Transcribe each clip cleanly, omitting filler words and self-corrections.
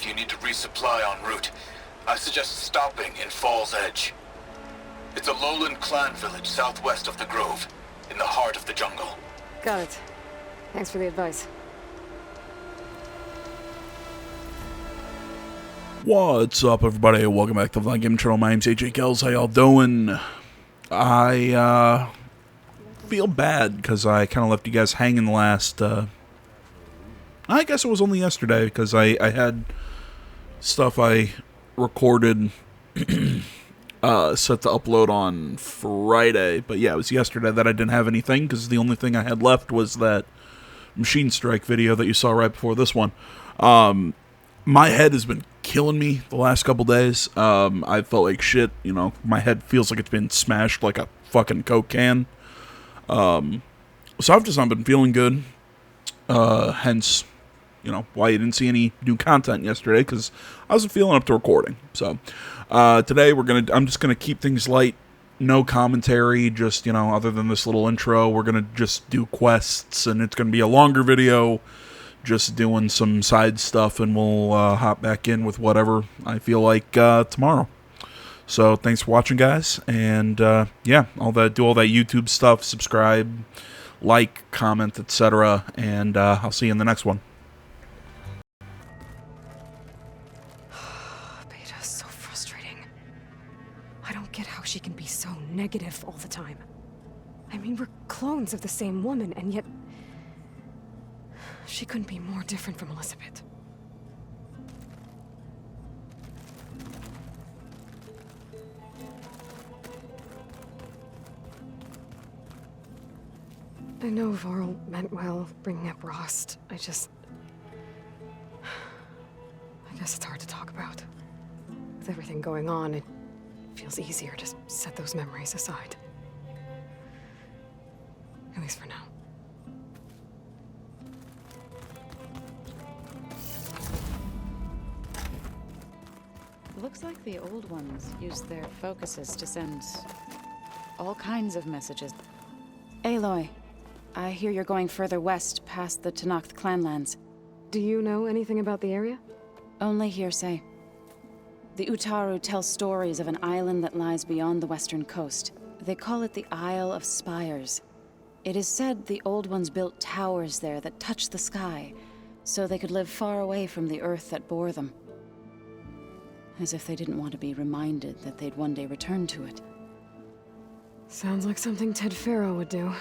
you need to resupply en route. I suggest stopping in Fall's Edge. It's a lowland clan village southwest of the Grove, in the heart of the jungle. Got it. Thanks for the advice. What's up, everybody? Welcome back to the Game Channel. My name's AJ Kells. How y'all doing? I feel bad because I kind of left you guys hanging the last. I guess it was only yesterday because I had stuff I recorded set to upload on Friday. But yeah, it was yesterday that I didn't have anything because the only thing I had left was that Machine Strike video that you saw right before this one. My head has been killing me the last couple days. I felt like shit, you know, my head feels like it's been smashed like a fucking Coke can. So I've just not been feeling good. Hence, you know, why you didn't see any new content yesterday, because I wasn't feeling up to recording. So, today I'm just gonna keep things light. No commentary, just, you know, other than this little intro, we're gonna just do quests, and it's gonna be a longer video. Just doing some side stuff, and we'll hop back in with whatever I feel like tomorrow. So thanks for watching, guys, and yeah, do all that YouTube stuff, subscribe, like, comment, etc., and I'll see you in the next one. Beta's so frustrating. I don't get how she can be so negative all the time. I mean, we're clones of the same woman, and yet she couldn't be more different from Elizabeth. I know Varl meant well, bringing up Rost. I guess it's hard to talk about. With everything going on, it feels easier to set those memories aside. At least for now. Looks like the old ones used their focuses to send all kinds of messages. Aloy, I hear you're going further west past the Tenakth clanlands. Do you know anything about the area? Only hearsay. The Utaru tell stories of an island that lies beyond the western coast. They call it the Isle of Spires. It is said the old ones built towers there that touch the sky, so they could live far away from the earth that bore them. As if they didn't want to be reminded that they'd one day return to it. Sounds like something Ted Faro would do.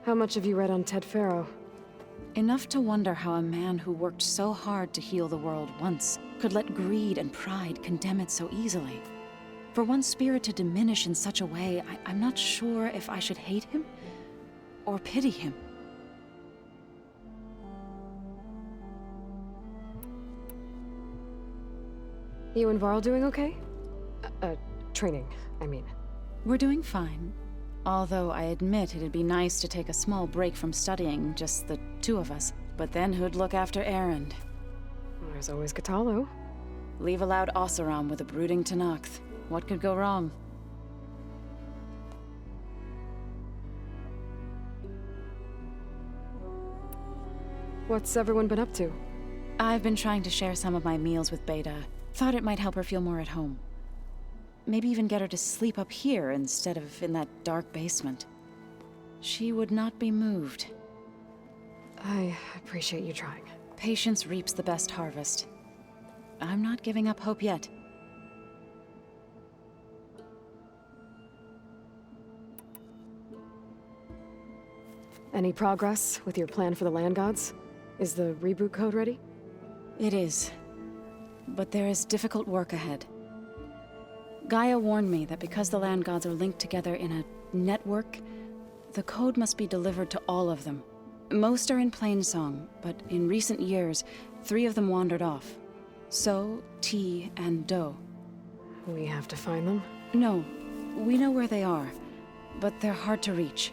How much have you read on Ted Faro? Enough to wonder how a man who worked so hard to heal the world once could let greed and pride condemn it so easily. For one spirit to diminish in such a way, I'm not sure if I should hate him or pity him. You and Varl doing okay? Training, I mean. We're doing fine. Although I admit it'd be nice to take a small break from studying, just the two of us. But then who'd look after Erend? There's always Kotallo. Leave a loud Oseram with a brooding Tenakth. What could go wrong? What's everyone been up to? I've been trying to share some of my meals with Beta. Thought it might help her feel more at home. Maybe even get her to sleep up here instead of in that dark basement. She would not be moved. I appreciate you trying. Patience reaps the best harvest. I'm not giving up hope yet. Any progress with your plan for the Land Gods? Is the reboot code ready? It is. But there is difficult work ahead. Gaia warned me that because the Land Gods are linked together in a network, the code must be delivered to all of them. Most are in Plainsong, but in recent years, 3 of them wandered off. So, T, and Do. We have to find them? No, we know where they are, but they're hard to reach.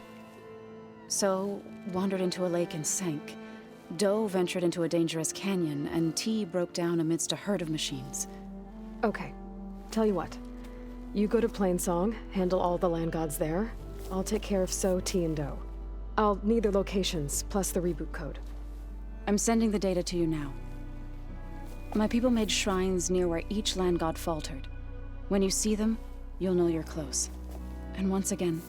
So, wandered into a lake and sank. Do ventured into a dangerous canyon, and T broke down amidst a herd of machines. Okay. Tell you what. You go to Plainsong, handle all the land gods there. I'll take care of So, T, and Do. I'll need their locations, plus the reboot code. I'm sending the data to you now. My people made shrines near where each land god faltered. When you see them, you'll know you're close. And once again,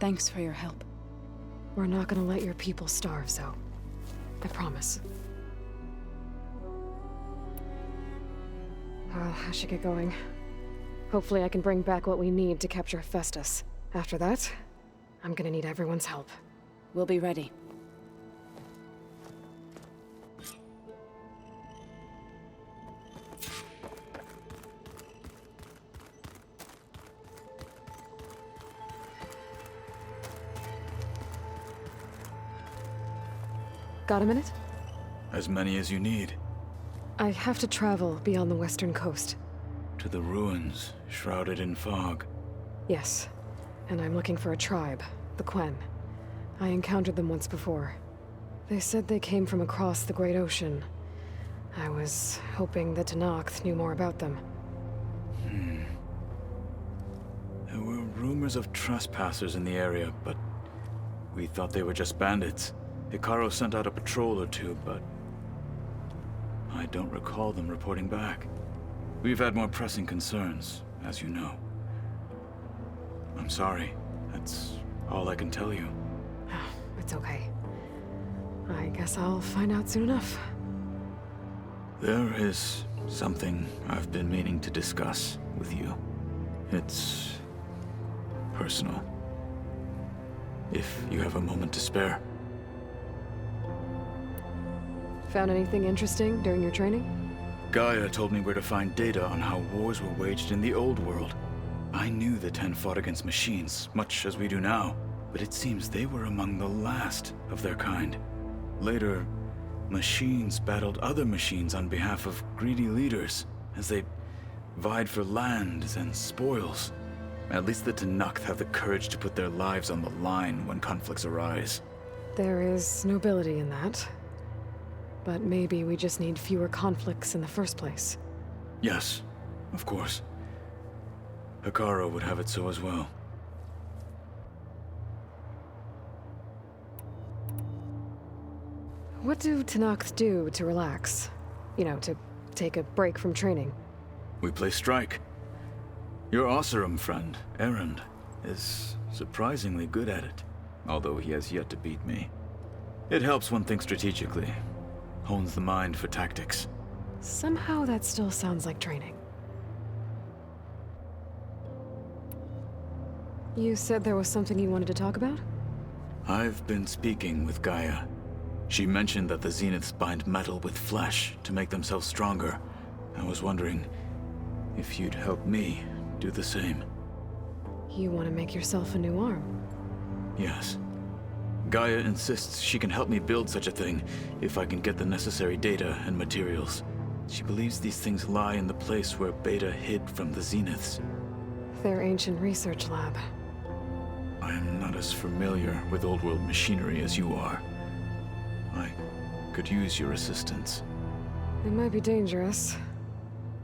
thanks for your help. We're not gonna let your people starve, Zo. I promise. I should get going. Hopefully I can bring back what we need to capture Festus. After that, I'm gonna need everyone's help. We'll be ready. Got a minute? As many as you need. I have to travel beyond the western coast. To the ruins, shrouded in fog. Yes. And I'm looking for a tribe, the Quen. I encountered them once before. They said they came from across the Great Ocean. I was hoping that Tenakth knew more about them. There were rumors of trespassers in the area, but we thought they were just bandits. Hekarro sent out a patrol or two, but I don't recall them reporting back. We've had more pressing concerns, as you know. I'm sorry. That's all I can tell you. It's okay. I guess I'll find out soon enough. There is something I've been meaning to discuss with you. It's personal. If you have a moment to spare. Found anything interesting during your training? Gaia told me where to find data on how wars were waged in the old world. I knew the Ten fought against machines, much as we do now, but it seems they were among the last of their kind. Later, machines battled other machines on behalf of greedy leaders, as they vied for lands and spoils. At least the Tenakth have the courage to put their lives on the line when conflicts arise. There is nobility in that. But maybe we just need fewer conflicts in the first place. Yes, of course. Hekarro would have it so as well. What do Tenakth do to relax? You know, to take a break from training? We play strike. Your Oseram friend, Erend, is surprisingly good at it, although he has yet to beat me. It helps one think strategically, hones the mind for tactics. Somehow that still sounds like training. You said there was something you wanted to talk about? I've been speaking with Gaia. She mentioned that the Zeniths bind metal with flesh to make themselves stronger. I was wondering if you'd help me do the same. You want to make yourself a new arm? Yes. Gaia insists she can help me build such a thing if I can get the necessary data and materials. She believes these things lie in the place where Beta hid from the Zeniths. Their ancient research lab. I am not as familiar with old world machinery as you are. I could use your assistance. It might be dangerous.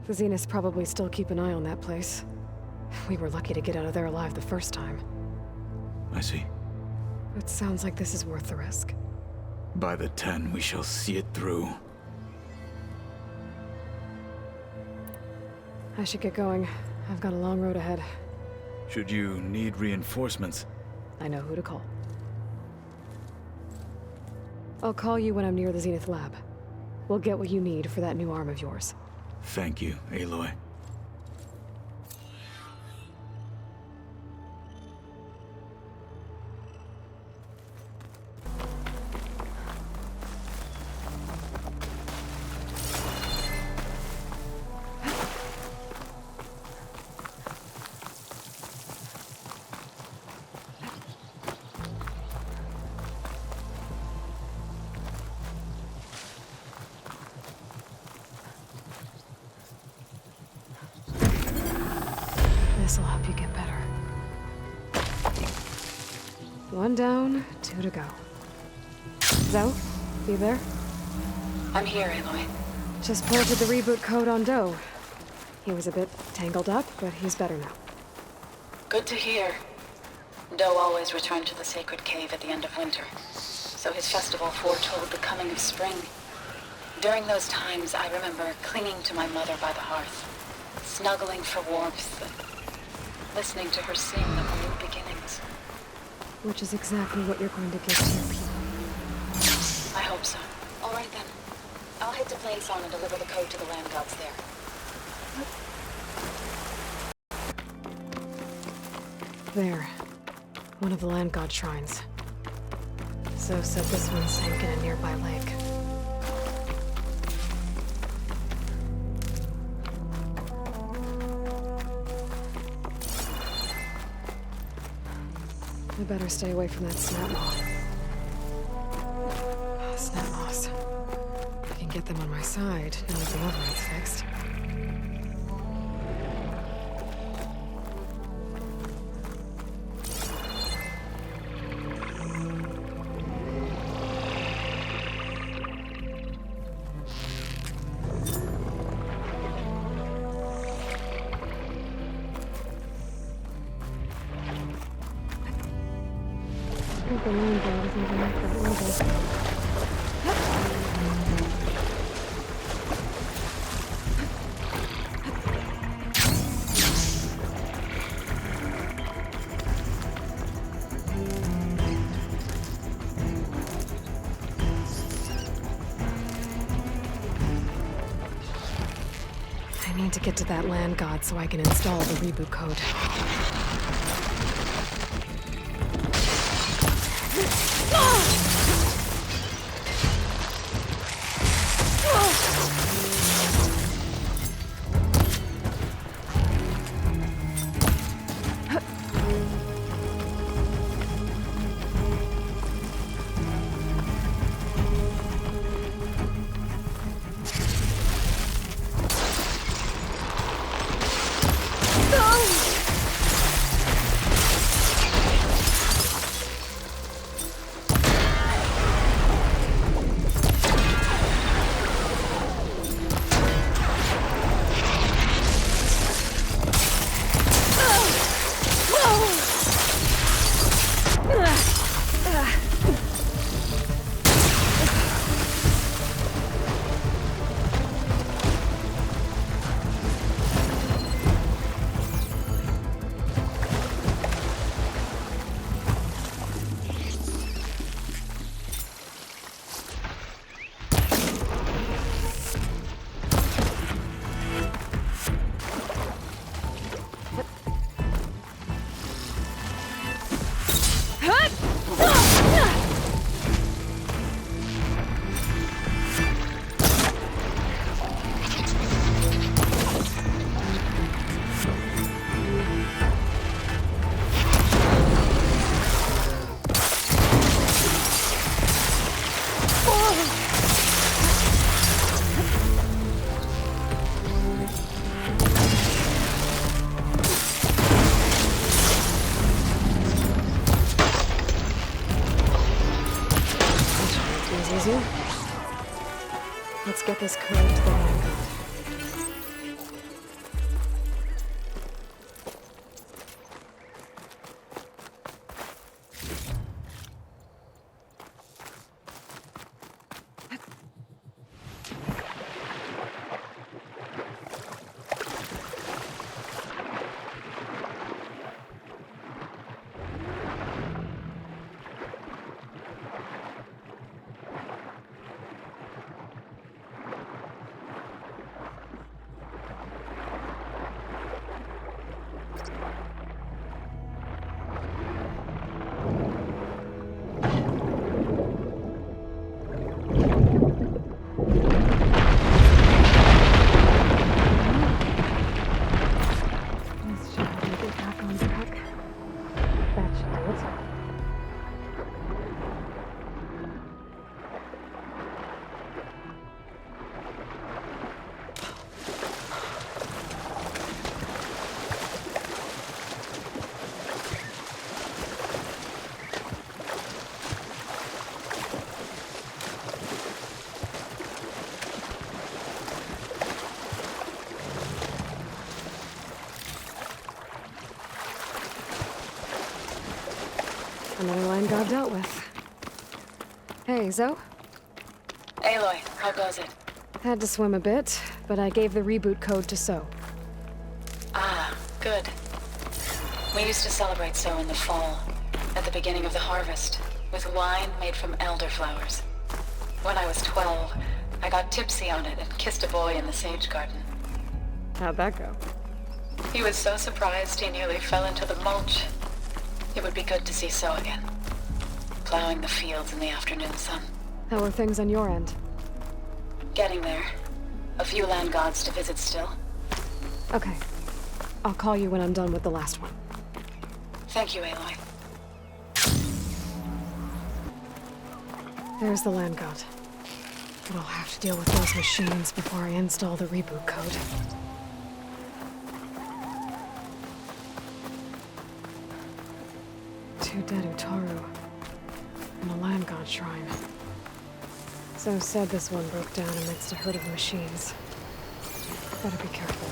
The Zeniths probably still keep an eye on that place. We were lucky to get out of there alive the first time. I see. It sounds like this is worth the risk. By the 10, we shall see it through. I should get going. I've got a long road ahead. Should you need reinforcements? I know who to call. I'll call you when I'm near the Zenith lab. We'll get what you need for that new arm of yours. Thank you, Aloy. This'll help you get better. One down, 2 to go. Zo, you there? I'm here, Aloy. Just planted the reboot code on Do. He was a bit tangled up, but he's better now. Good to hear. Doe always returned to the sacred cave at the end of winter, so his festival foretold the coming of spring. During those times, I remember clinging to my mother by the hearth, snuggling for warmth, and listening to her sing of new beginnings. Which is exactly what you're going to give to your people. I hope so. All right then. I'll head to Plainsong and deliver the code to the land gods there. There. One of the land god shrines. Zoe said this one sank in a nearby lake. I better stay away from that snap moth. Snap moths. I can get them on my side now that the override's fixed. The land god is underneath that rubble. I need to get to that land god so I can install the reboot code. Let's get this code to the land god. Another line God dealt with. Hey, Zoe? Aloy, how goes it? Had to swim a bit, but I gave the reboot code to So. Ah, good. We used to celebrate So in the fall, at the beginning of the harvest, with wine made from elderflowers. When I was 12, I got tipsy on it and kissed a boy in the sage garden. How'd that go? He was so surprised he nearly fell into the mulch. It would be good to see So again, plowing the fields in the afternoon sun. How are things on your end? Getting there. A few land gods to visit still. Okay. I'll call you when I'm done with the last one. Thank you, Aloy. There's the land god. But I'll have to deal with those machines before I install the reboot code. Two dead Utaru. And a land god shrine. So said this one broke down amidst a herd of machines. Better be careful.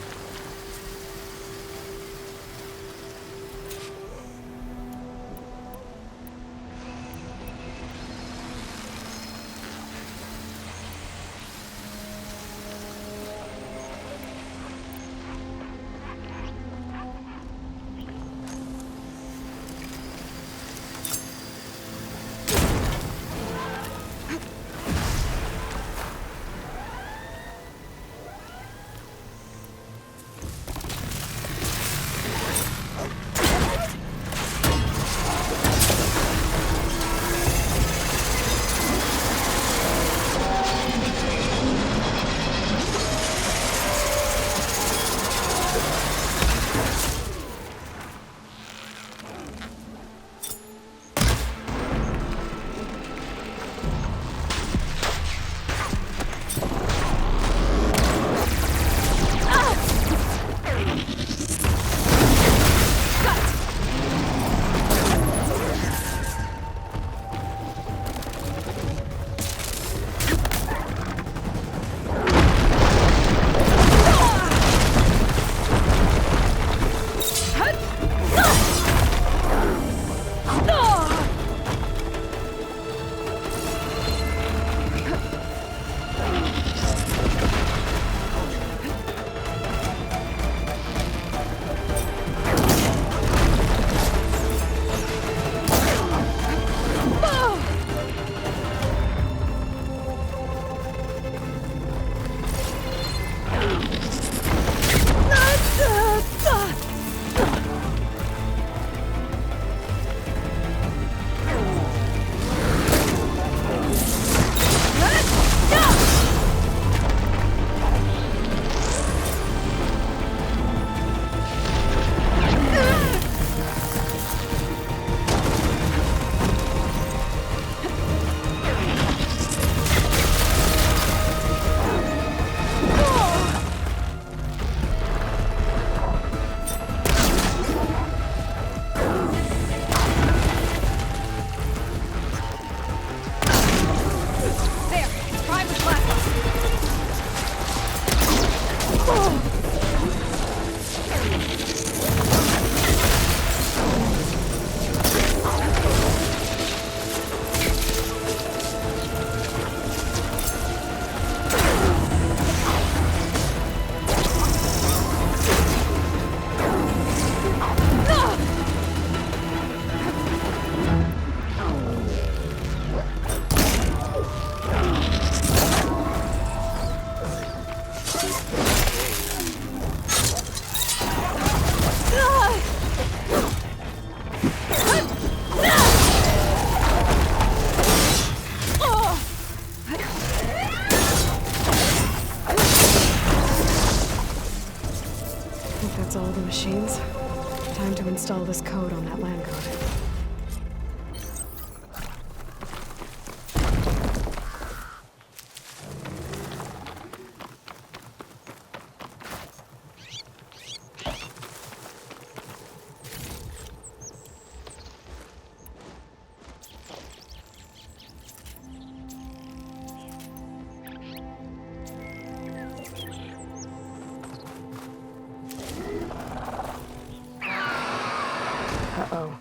That's all the machines. Time to install this code on that land god. Uh-oh.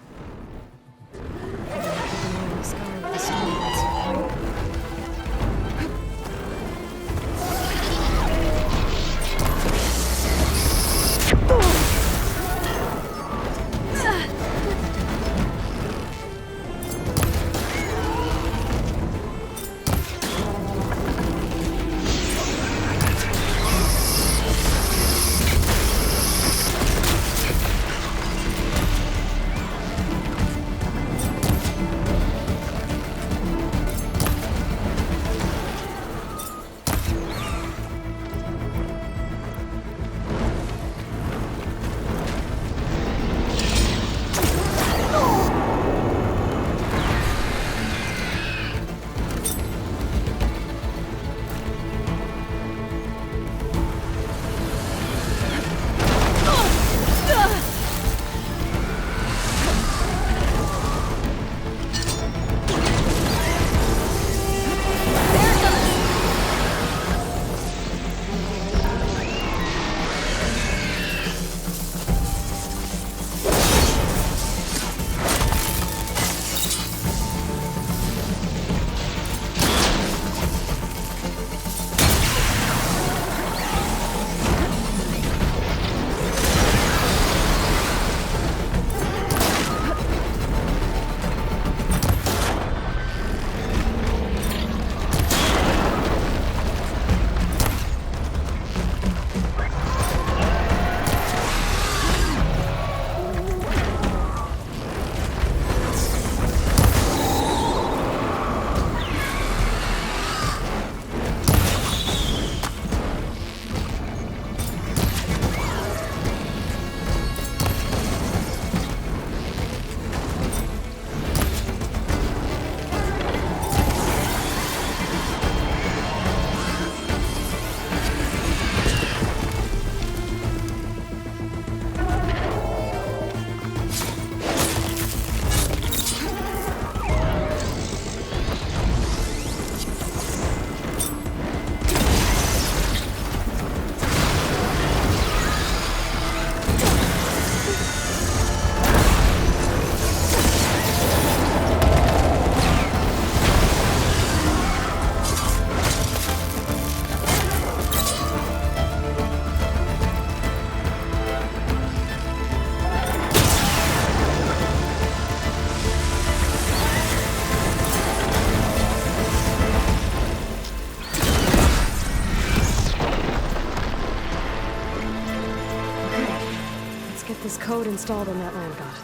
Let's get this code installed on that land god.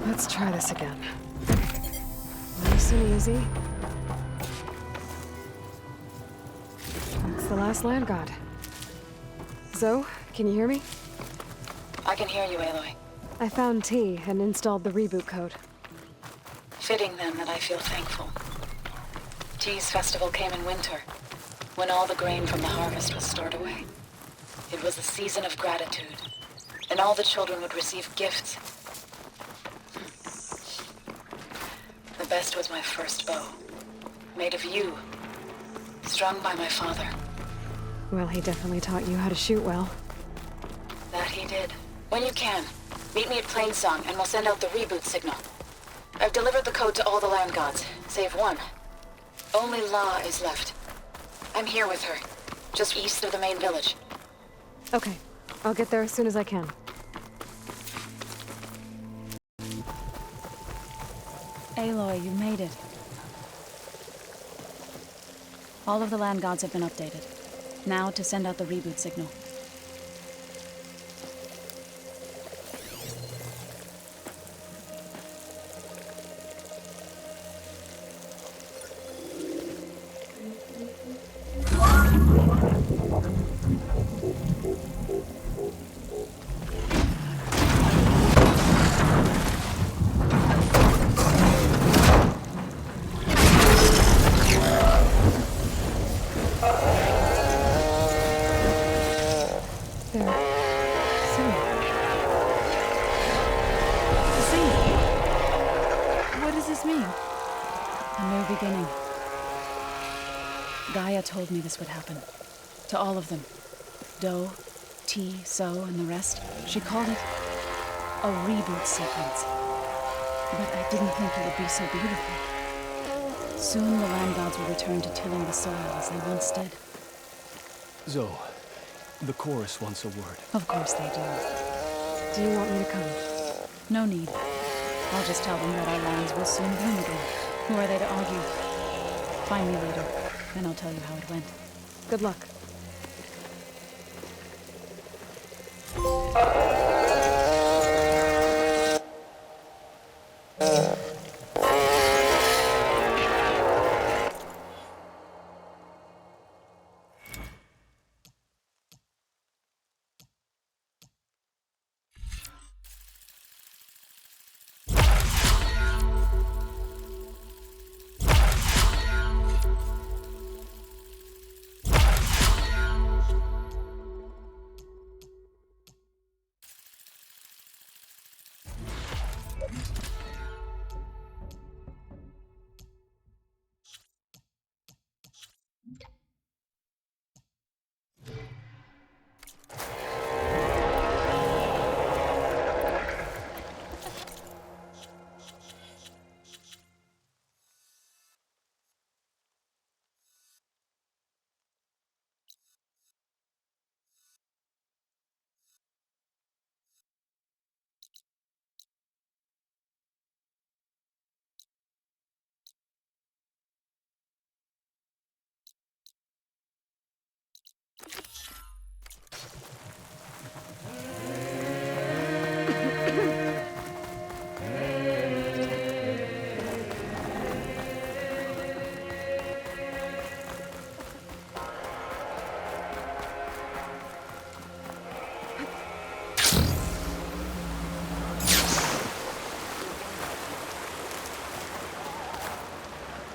Let's try this again. Nice and easy. It's the last land god. Zoe, can you hear me? I can hear you, Aloy. I found T and installed the reboot code. Fitting then that I feel thankful. T's festival came in winter, when all the grain from the harvest was stored away. It was a season of gratitude, and all the children would receive gifts. The best was my first bow, made of yew, strung by my father. Well, he definitely taught you how to shoot well. That he did. When you can, meet me at Plainsong and we'll send out the reboot signal. I've delivered the code to all the land gods, save one. Only La is left. I'm here with her, just east of the main village. Okay, I'll get there as soon as I can. Aloy, you made it. All of the land gods have been updated. Now to send out the reboot signal. Gaia told me this would happen. To all of them. Do, T, So, and the rest. She called it a reboot sequence. But I didn't think it would be so beautiful. Soon the land gods will return to tilling the soil as they once did. Zoe, the chorus wants a word. Of course they do. Do you want me to come? No need. I'll just tell them that our lands will soon bloom again. Who are they to argue? Find me later, and I'll tell you how it went. Good luck.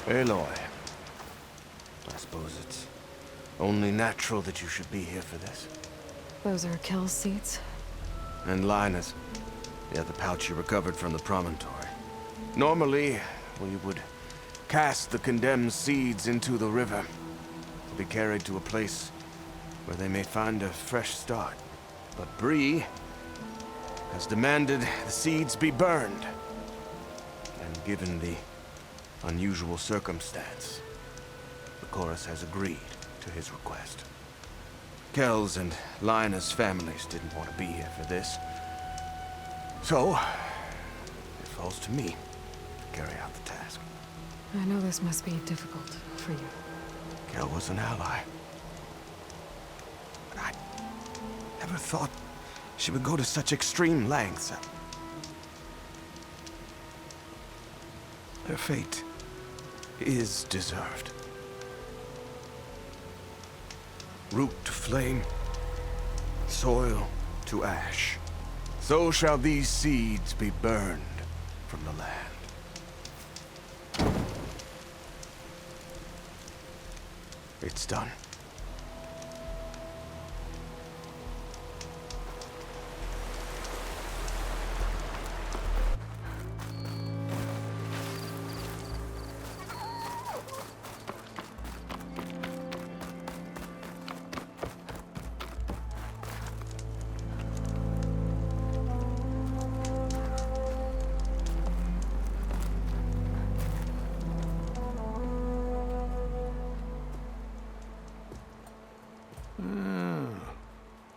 Aloy, I suppose it's only natural that you should be here for this. Those are Kel's seats. And Linus, the other pouch you recovered from the promontory. Normally, we would cast the condemned seeds into the river to be carried to a place where they may find a fresh start. But Bree has demanded the seeds be burned. And given the unusual circumstance, the chorus has agreed to his request. Kel's and Lina's families didn't want to be here for this. So, it falls to me to carry out the task. I know this must be difficult for you. Kel was an ally. But I never thought she would go to such extreme lengths. Her fate is deserved. Root to flame, soil to ash. So shall these seeds be burned from the land. It's done.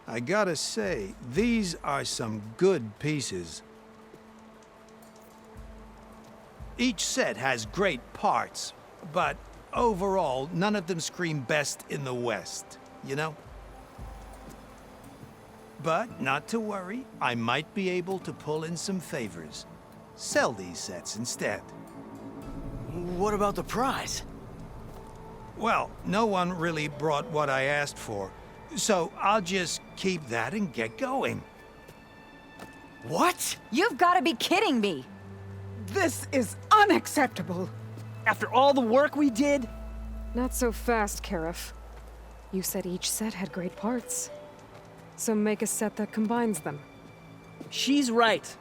I gotta say, these are some good pieces. Each set has great parts, but overall, none of them scream best in the West, you know? But not to worry, I might be able to pull in some favors. Sell these sets instead. What about the prize? Well, no one really brought what I asked for, so I'll just keep that and get going. What? You've got to be kidding me! This is unacceptable! After all the work we did? Not so fast, Karif. You said each set had great parts. So make a set that combines them. She's right.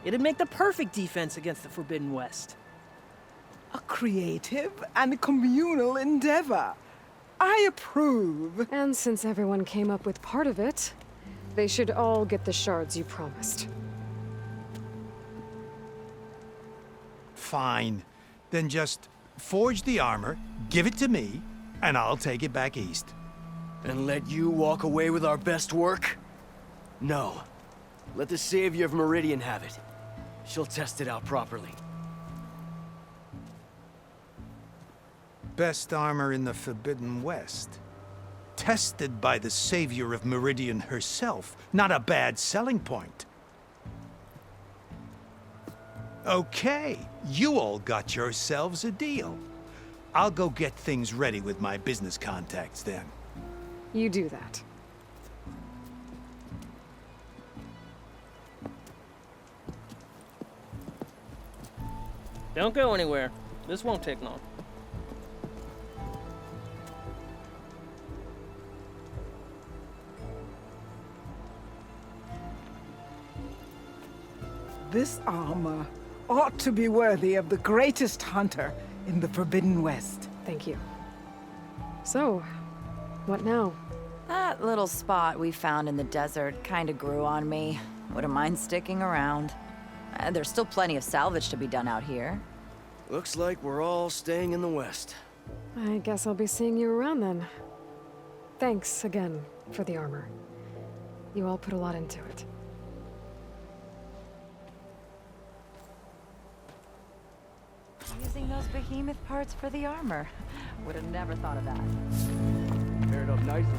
It'd make the perfect defense against the Forbidden West. A creative and communal endeavor. I approve. And since everyone came up with part of it, they should all get the shards you promised. Fine. Then just forge the armor, give it to me, and I'll take it back east. And let you walk away with our best work? No. Let the Savior of Meridian have it. She'll test it out properly. Best armor in the Forbidden West. Tested by the Savior of Meridian herself. Not a bad selling point. Okay, you all got yourselves a deal. I'll go get things ready with my business contacts then. You do that. Don't go anywhere. This won't take long. This armor ought to be worthy of the greatest hunter in the Forbidden West. Thank you. So, what now? That little spot we found in the desert kinda grew on me. Wouldn't mind sticking around. There's still plenty of salvage to be done out here. Looks like we're all staying in the West. I guess I'll be seeing you around then. Thanks again for the armor. You all put a lot into it. Using those behemoth parts for the armor. Would have never thought of that. Paired up nicely.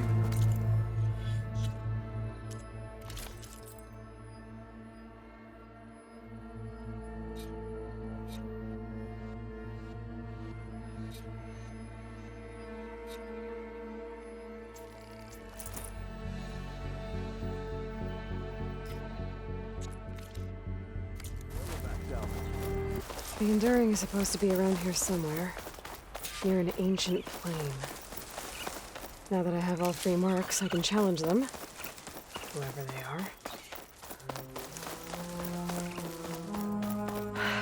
The Enduring is supposed to be around here somewhere, near an ancient plain. Now that I have all 3 marks, I can challenge them, whoever they are.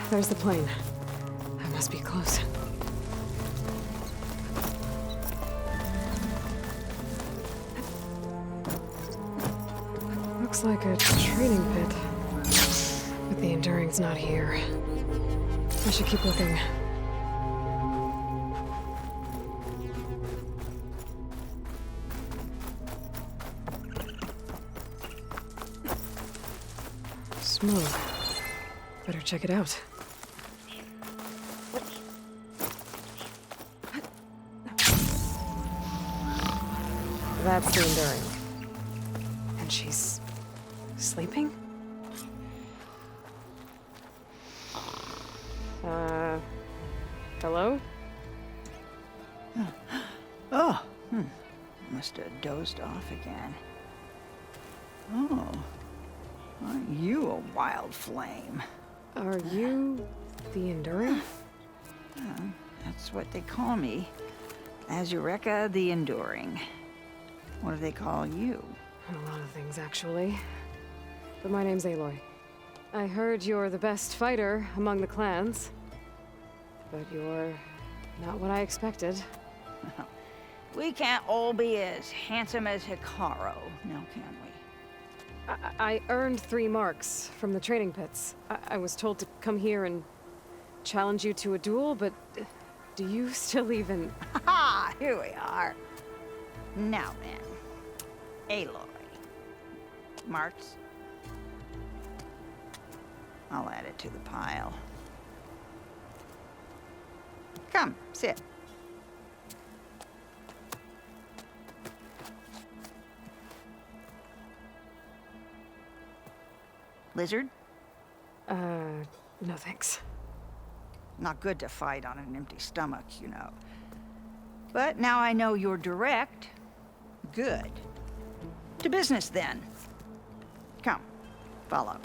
There's the plane. I must be close. Looks like a training pit. But the Enduring's not here. I should keep looking. smoke. Better check it out. That's the Enduring. And she's sleeping? Hello? Oh, must have dozed off again. Oh, aren't you a wild flame? Are you the Enduring? That's what they call me. Azureka the Enduring. What do they call you? A lot of things, actually. But my name's Aloy. I heard you're the best fighter among the clans. But you're not what I expected. We can't all be as handsome as Hikaru, now can we? I earned 3 marks from the training pits. I was told to come here and challenge you to a duel, but do you still even... Ha! Here we are. Now then, Aloy. Marks? I'll add it to the pile. Come, sit. Lizard? No thanks. Not good to fight on an empty stomach, you know. But now I know you're direct. Good. To business, then. Come, follow.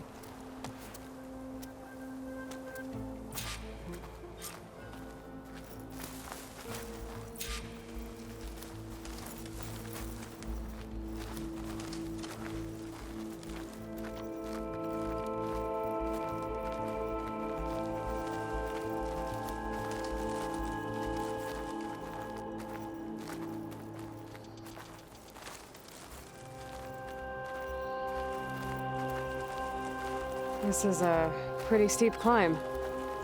This is a pretty steep climb.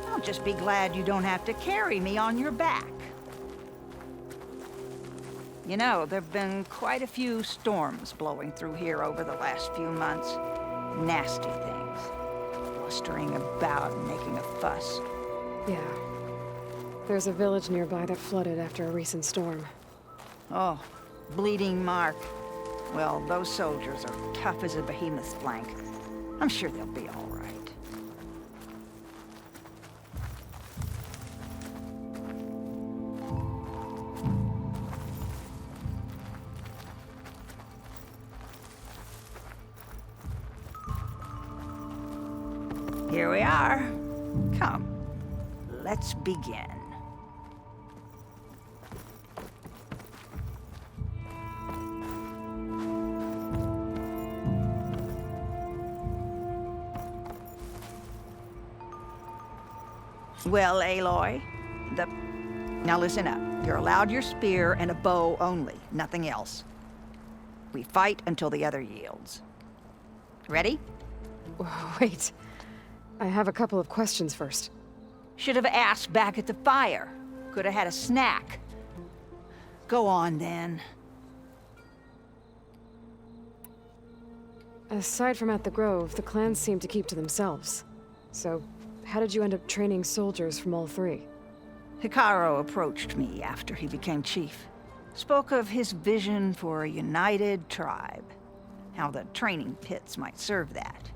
I'll just be glad you don't have to carry me on your back. You know, there've been quite a few storms blowing through here over the last few months. Nasty things. Blustering about and making a fuss. Yeah. There's a village nearby that flooded after a recent storm. Oh, Bleeding Mark. Well, those soldiers are tough as a behemoth's flank. I'm sure they'll be all right. Here we are. Come, let's begin. Well, Aloy, Now listen up. You're allowed your spear and a bow only, nothing else. We fight until the other yields. Ready? Wait. I have a couple of questions first. Should have asked back at the fire. Could have had a snack. Go on, then. Aside from at the Grove, the clans seem to keep to themselves. So, how did you end up training soldiers from all 3? Hikaru approached me after he became chief. Spoke of his vision for a united tribe. How the training pits might serve that.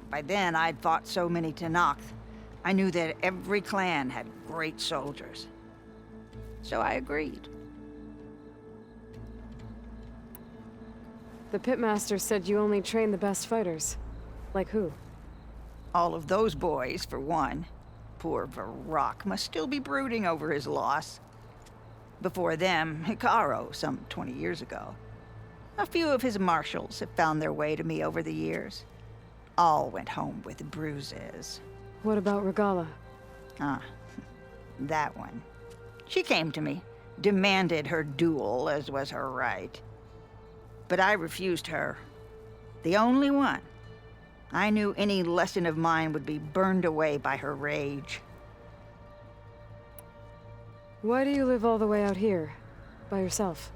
By then, I'd fought so many Tenakth. I knew that every clan had great soldiers. So I agreed. The pitmaster said you only train the best fighters. Like who? All of those boys, for one. Poor Varrock must still be brooding over his loss. Before them, Hikaru, some 20 years ago. A few of his marshals have found their way to me over the years. All went home with bruises. What about Regalla? Ah, that one. She came to me, demanded her duel, as was her right. But I refused her. The only one. I knew any lesson of mine would be burned away by her rage. Why do you live all the way out here? By yourself?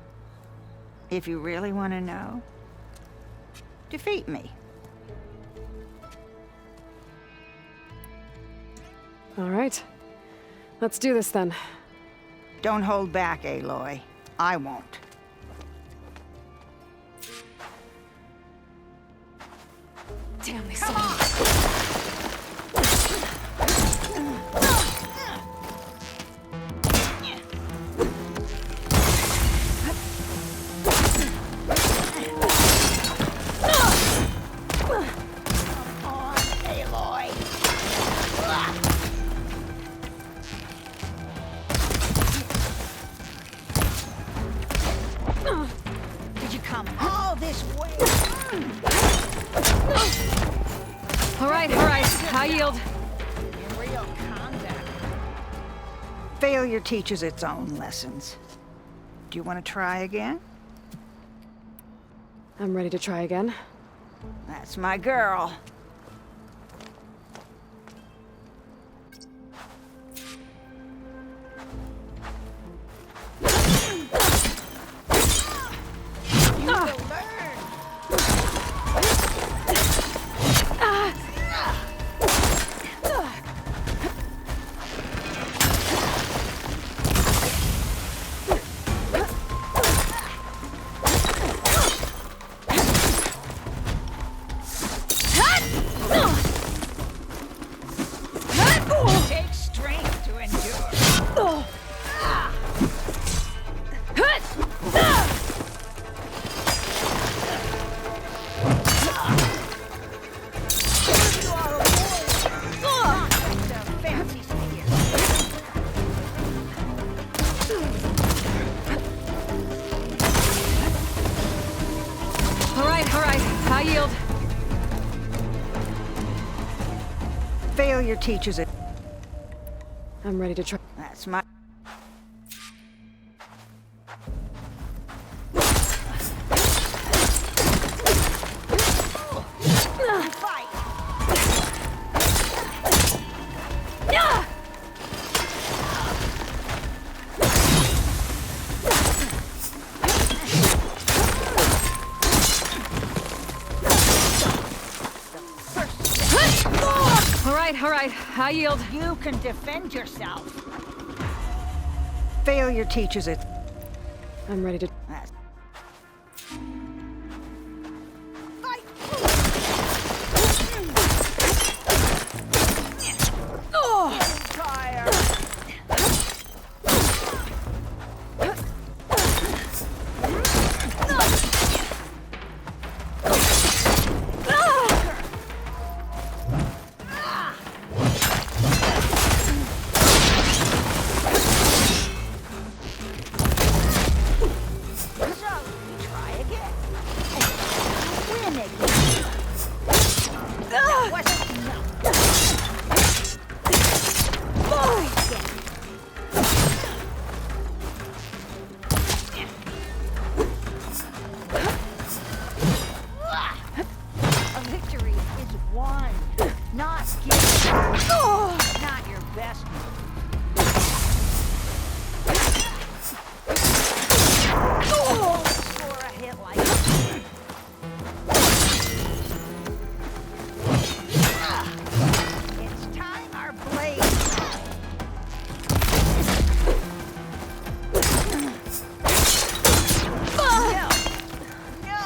If you really want to know, defeat me. All right. Let's do this then. Don't hold back, Aloy. I won't. Damn, they Come saw on! me. Did you come all this way? All right, high yield. In real combat. Failure teaches its own lessons. Do you want to try again? I'm ready to try again. That's my girl. Take strength to endure. You are a warrior, not just a fancy spear. All right, high yield. Failure teaches it. I'm ready to try. That's my... Fight! All right, high yield. You can defend yourself. Failure teaches it. I'm ready to. That's... A victory is won, not given. Not your best move. Score a hit like that. It's time our blade. No!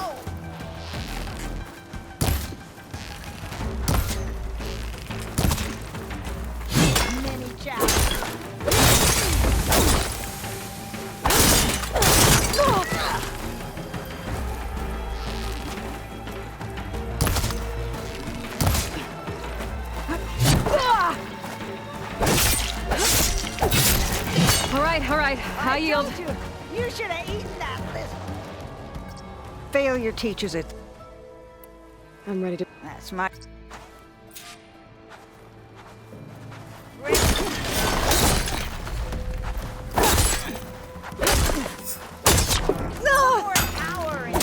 Many chapters. All right, high yield. You should have eaten that lizard. Failure teaches it. I'm ready to. That's my... No! More power in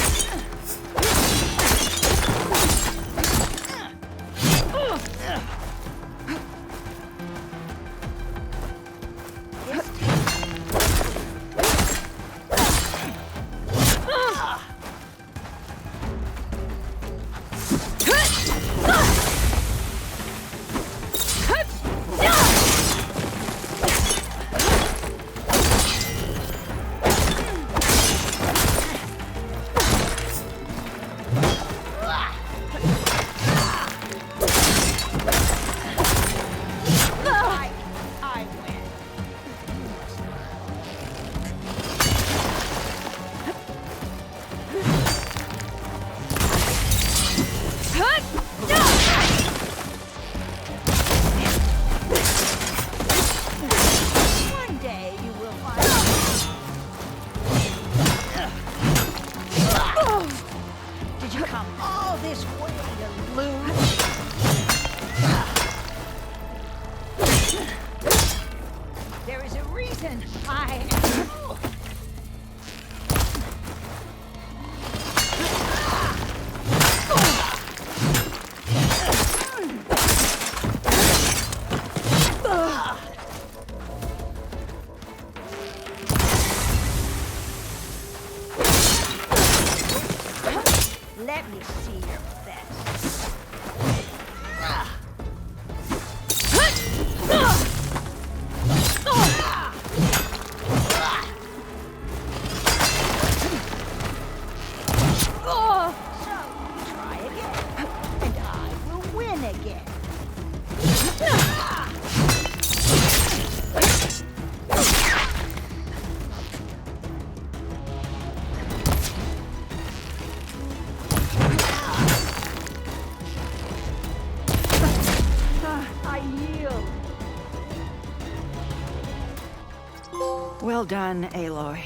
Well done, Aloy.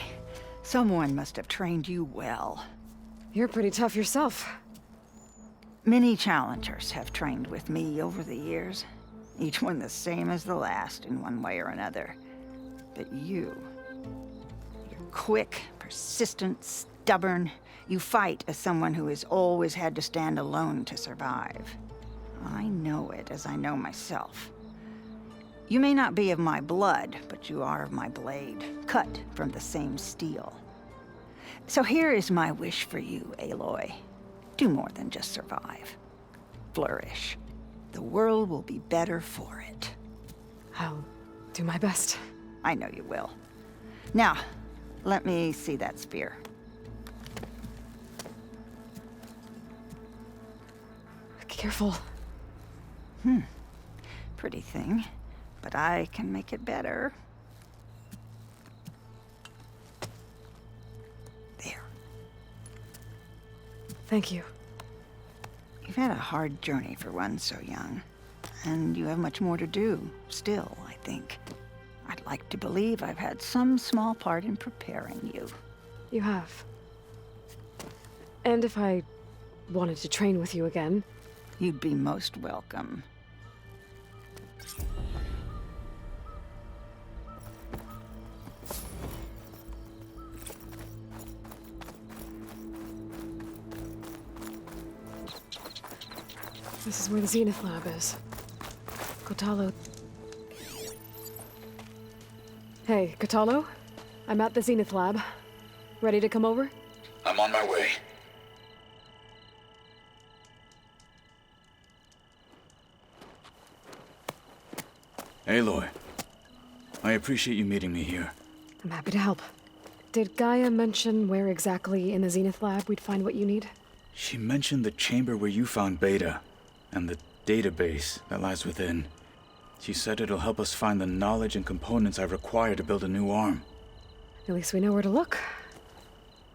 Someone must have trained you well. You're pretty tough yourself. Many challengers have trained with me over the years, each one the same as the last in one way or another. But you're quick, persistent, stubborn. You fight as someone who has always had to stand alone to survive. I know it as I know myself. You may not be of my blood, but you are of my blade, cut from the same steel. So here is my wish for you, Aloy. Do more than just survive. Flourish. The world will be better for it. I'll do my best. I know you will. Now, let me see that spear. Careful. Pretty thing, but I can make it better. There. Thank you. You've had a hard journey for one so young, and you have much more to do, still, I think. I'd like to believe I've had some small part in preparing you. You have. And if I wanted to train with you again... You'd be most welcome. This is where the Zenith Lab is. Kotallo... Hey, Kotallo? I'm at the Zenith Lab. Ready to come over? I'm on my way. Aloy, I appreciate you meeting me here. I'm happy to help. Did Gaia mention where exactly in the Zenith Lab we'd find what you need? She mentioned the chamber where you found Beta, and the database that lies within. She said it'll help us find the knowledge and components I require to build a new arm. At least we know where to look.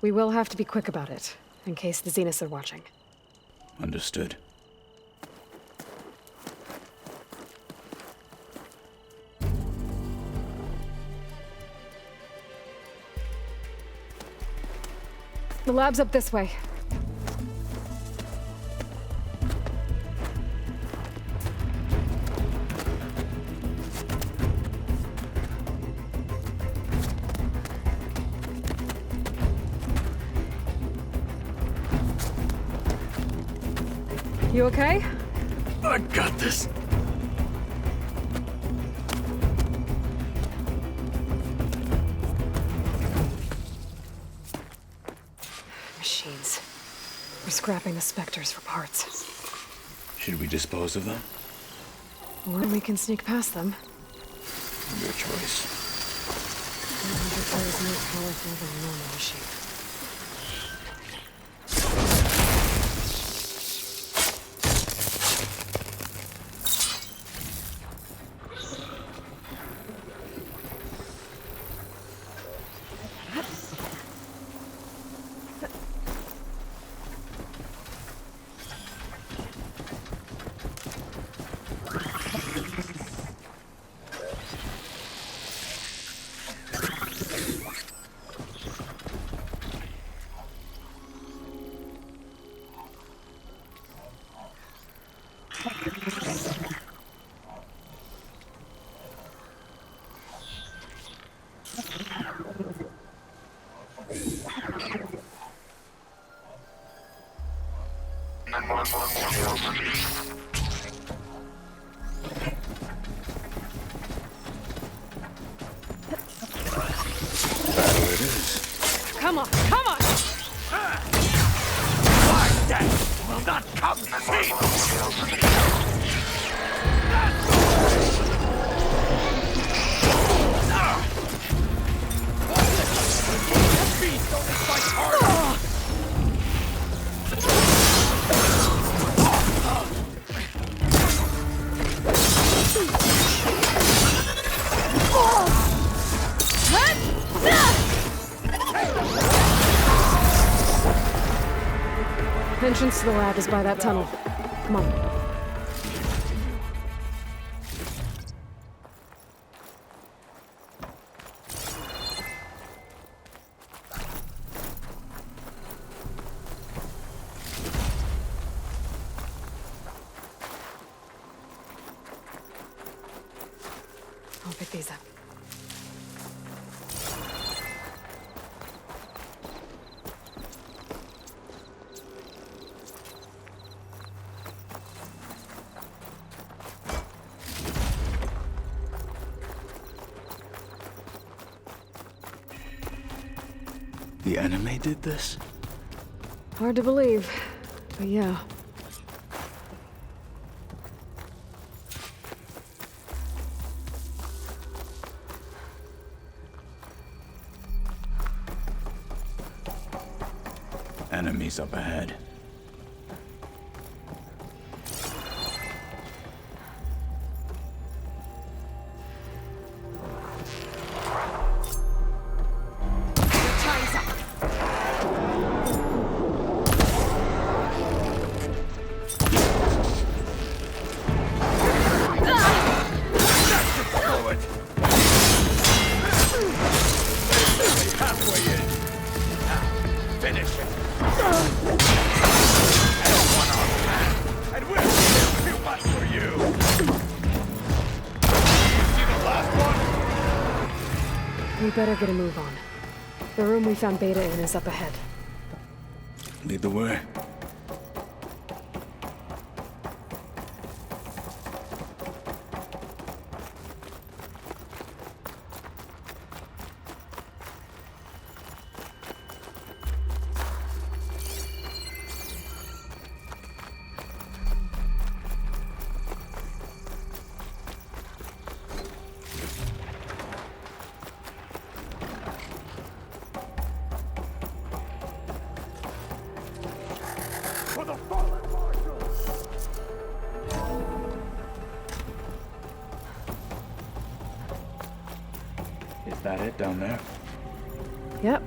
We will have to be quick about it, in case the Zeniths are watching. Understood. The lab's up this way. You okay? I got this. Machines. We're scrapping the Spectres for parts. Should we dispose of them? Or we can sneak past them. Your choice. The is more powerful than a normal machine. Battle it is. Come on, come on! My death will not come safe! Entrance to the lab is by that tunnel. Come on. pick these up. The enemy did this? Hard to believe, but yeah. Enemies up ahead. We better get a move on. The room we found Beta in is up ahead. Lead the way. Is that it down there? Yep,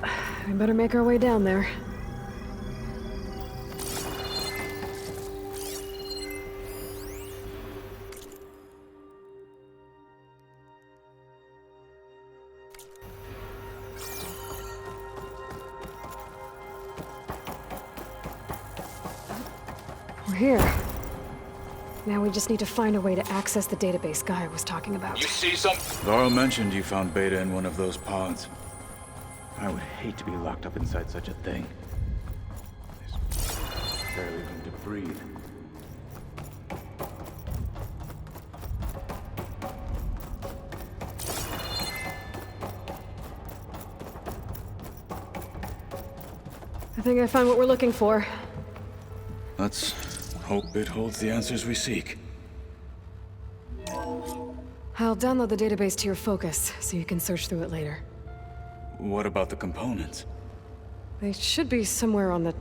we better make our way down there. We're here. Now we just need to find a way to access the database Guy was talking about. You see some? Varl mentioned you found Beta in one of those pods. I would hate to be locked up inside such a thing. There's barely room to breathe. I think I found what we're looking for. Let's hope it holds the answers we seek. I'll download the database to your Focus, so you can search through it later. What about the components? They should be somewhere on the...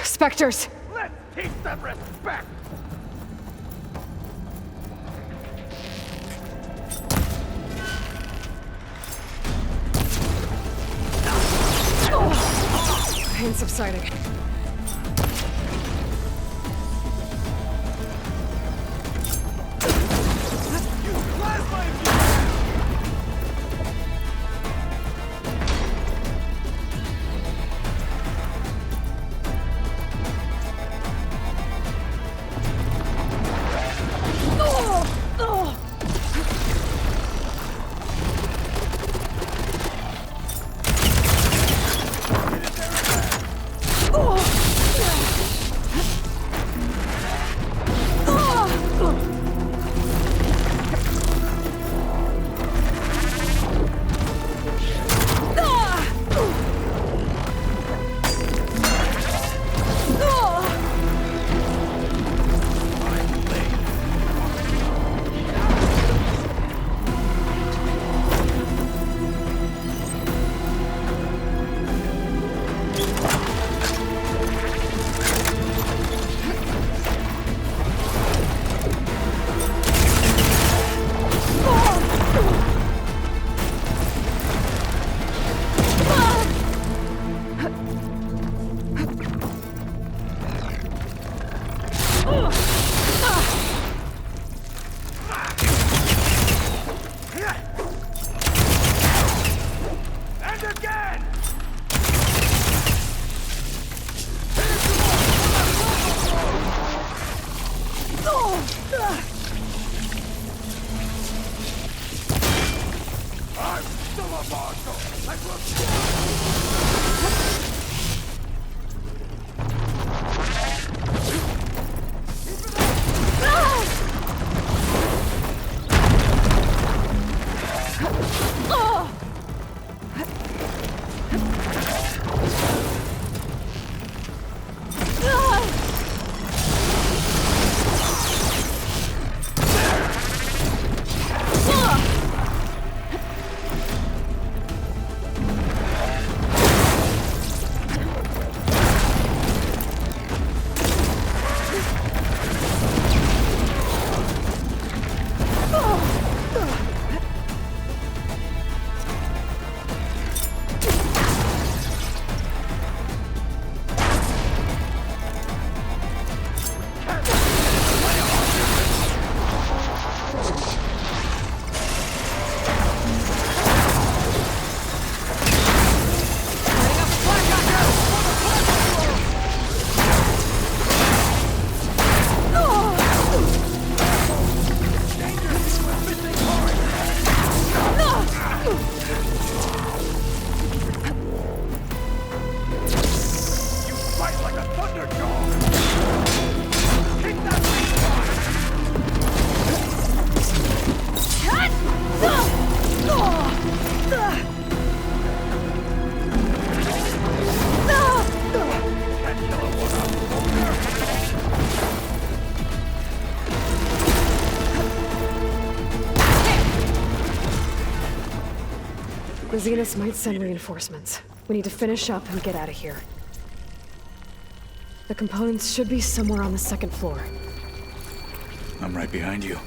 Spectres! Let's teach them respect! Pain subsiding. The Zeniths might send reinforcements. We need to finish up and get out of here. The components should be somewhere on the second floor. I'm right behind you.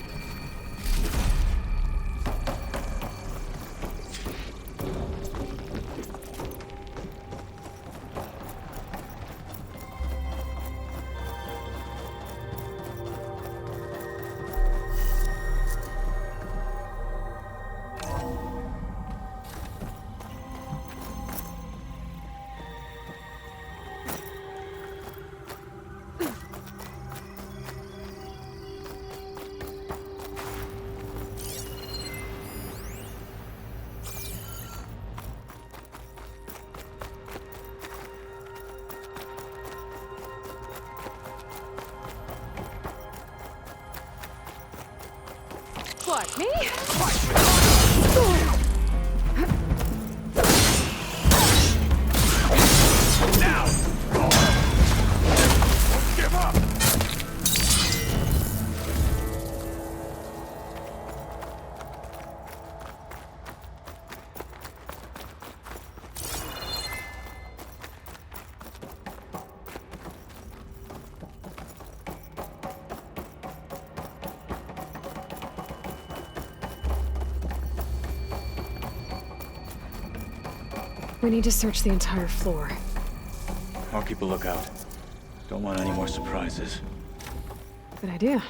What, me? Now! Don't give up! We need to search the entire floor. I'll keep a lookout. Don't want any more surprises. Good idea.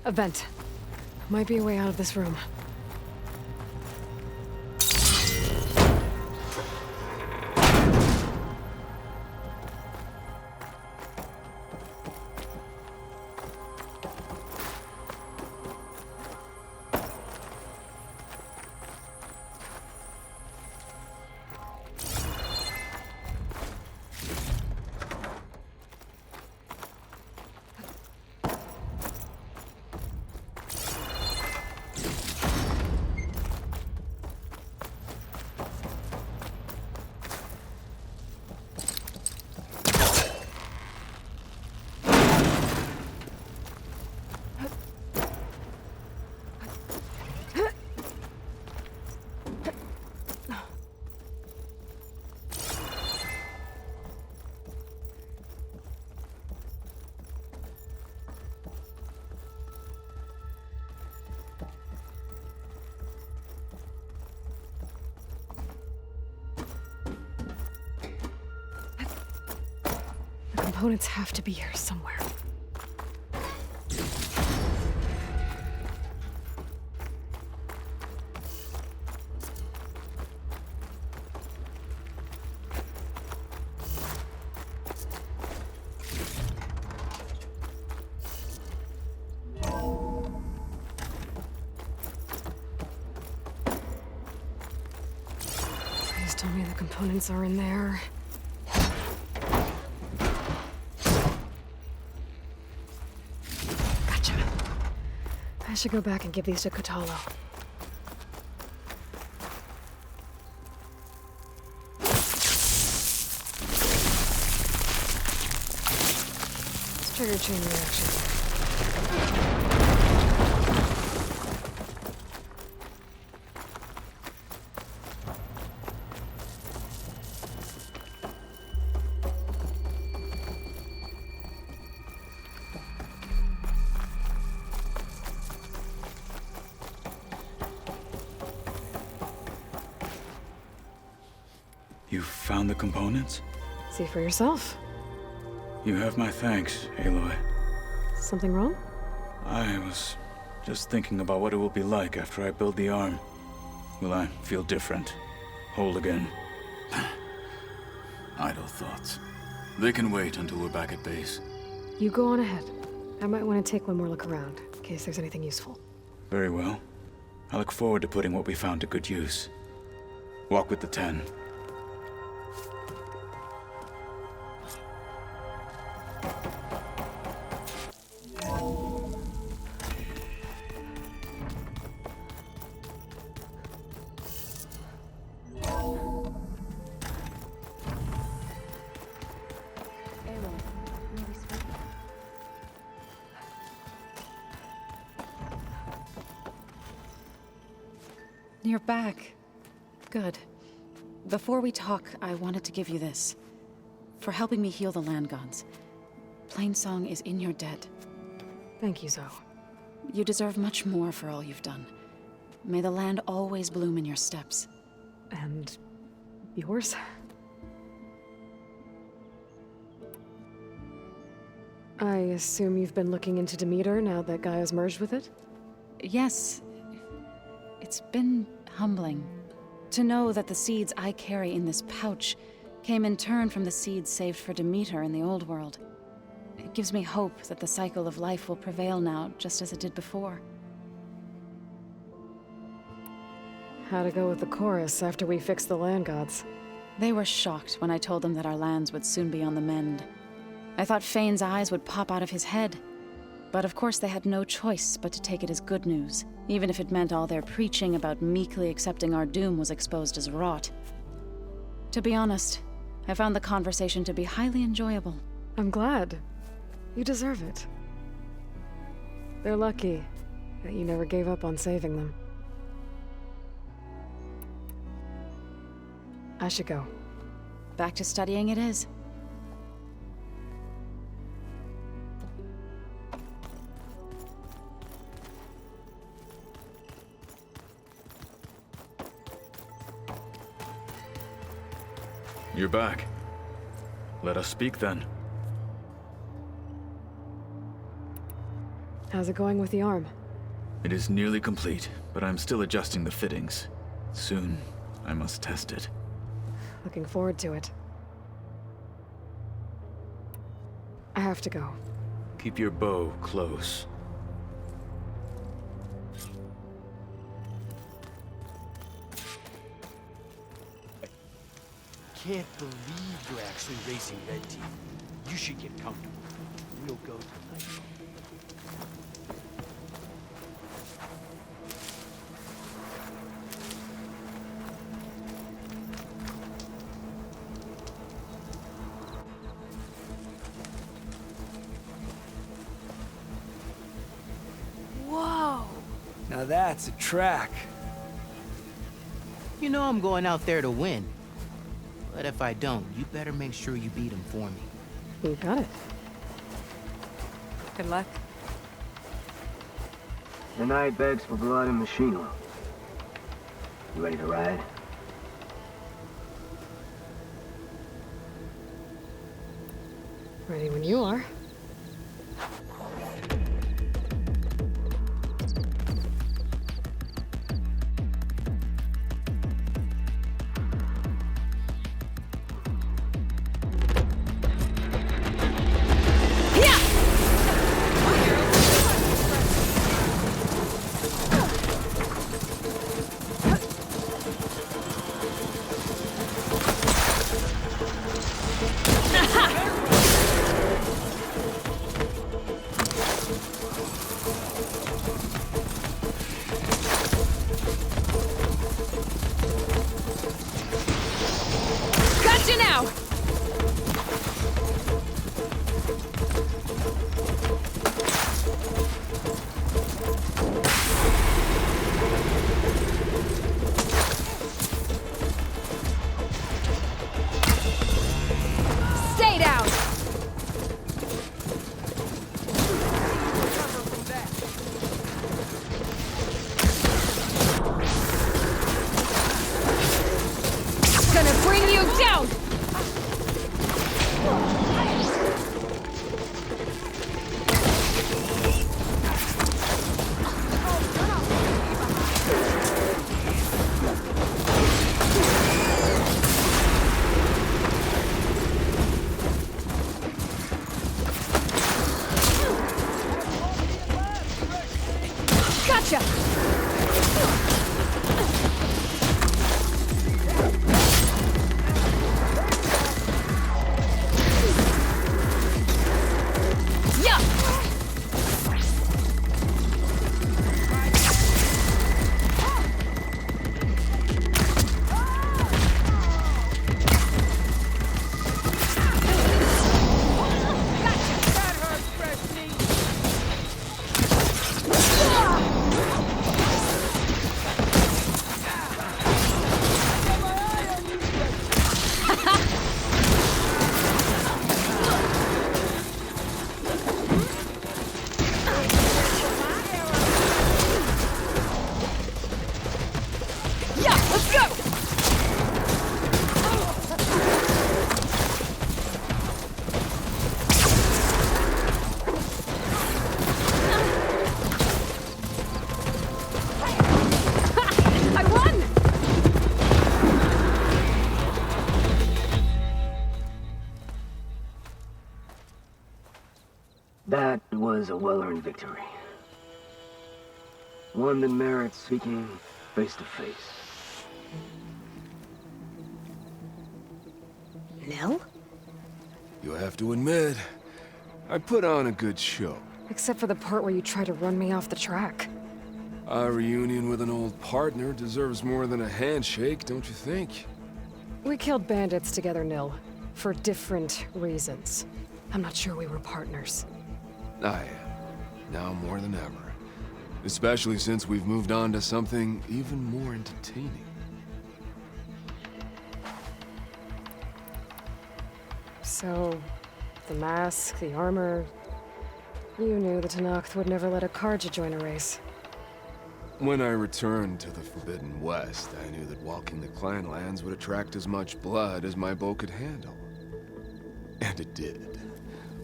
A vent. Might be a way out of this room. components have to be here somewhere. Please tell me the components are in there. Gotcha. I should go back and give these to Kotallo. Let's trigger chain reaction. You found the components? See for yourself. You have my thanks, Aloy. Something wrong? I was just thinking about what it will be like after I build the arm. Will I feel different? Whole again? Idle thoughts. They can wait until we're back at base. You go on ahead. I might want to take one more look around, in case there's anything useful. Very well. I look forward to putting what we found to good use. Walk with the 10. You're back. Good. Before we talk, I wanted to give you this. For helping me heal the land gods. Plainsong is in your debt. Thank you, Zoe. You deserve much more for all you've done. May the land always bloom in your steps. And yours? I assume you've been looking into Demeter now that Gaia's merged with it? Yes. It's been humbling to know that the seeds I carry in this pouch came in turn from the seeds saved for Demeter in the old world. It gives me hope that the cycle of life will prevail now, just as it did before. How'd it go with the chorus after we fixed the land gods? They were shocked when I told them that our lands would soon be on the mend. I thought Fane's eyes would pop out of his head. But of course they had no choice but to take it as good news, even if it meant all their preaching about meekly accepting our doom was exposed as rot. To be honest, I found the conversation to be highly enjoyable. I'm glad. You deserve it. They're lucky that you never gave up on saving them. I should go. Back to studying it is. You're back. Let us speak then. How's it going with the arm? It is nearly complete, but I'm still adjusting the fittings. Soon, I must test it. Looking forward to it. I have to go. Keep your bow close. Can't believe you're actually racing Red Team. You should get comfortable. We'll go tonight. Whoa! Now that's a track. You know I'm going out there to win. But if I don't, you better make sure you beat him for me. You got it. Good luck. The night begs for blood and machine oil. You ready to ride? Ready when you are. Gotcha now! Stay down! Gonna bring you down! Gotcha! Yeah! Yeah, let's go! I won! That was a well-earned victory. One that merits speaking face to face. Nil? You have to admit, I put on a good show. Except for the part where you try to run me off the track. A reunion with an old partner deserves more than a handshake, don't you think? We killed bandits together, Nil. For different reasons. I'm not sure we were partners. I am. Now more than ever. Especially since we've moved on to something even more entertaining. So, the mask, the armor... You knew the Tenakth would never let a Carja join a race. When I returned to the Forbidden West, I knew that walking the clan lands would attract as much blood as my bow could handle. And it did.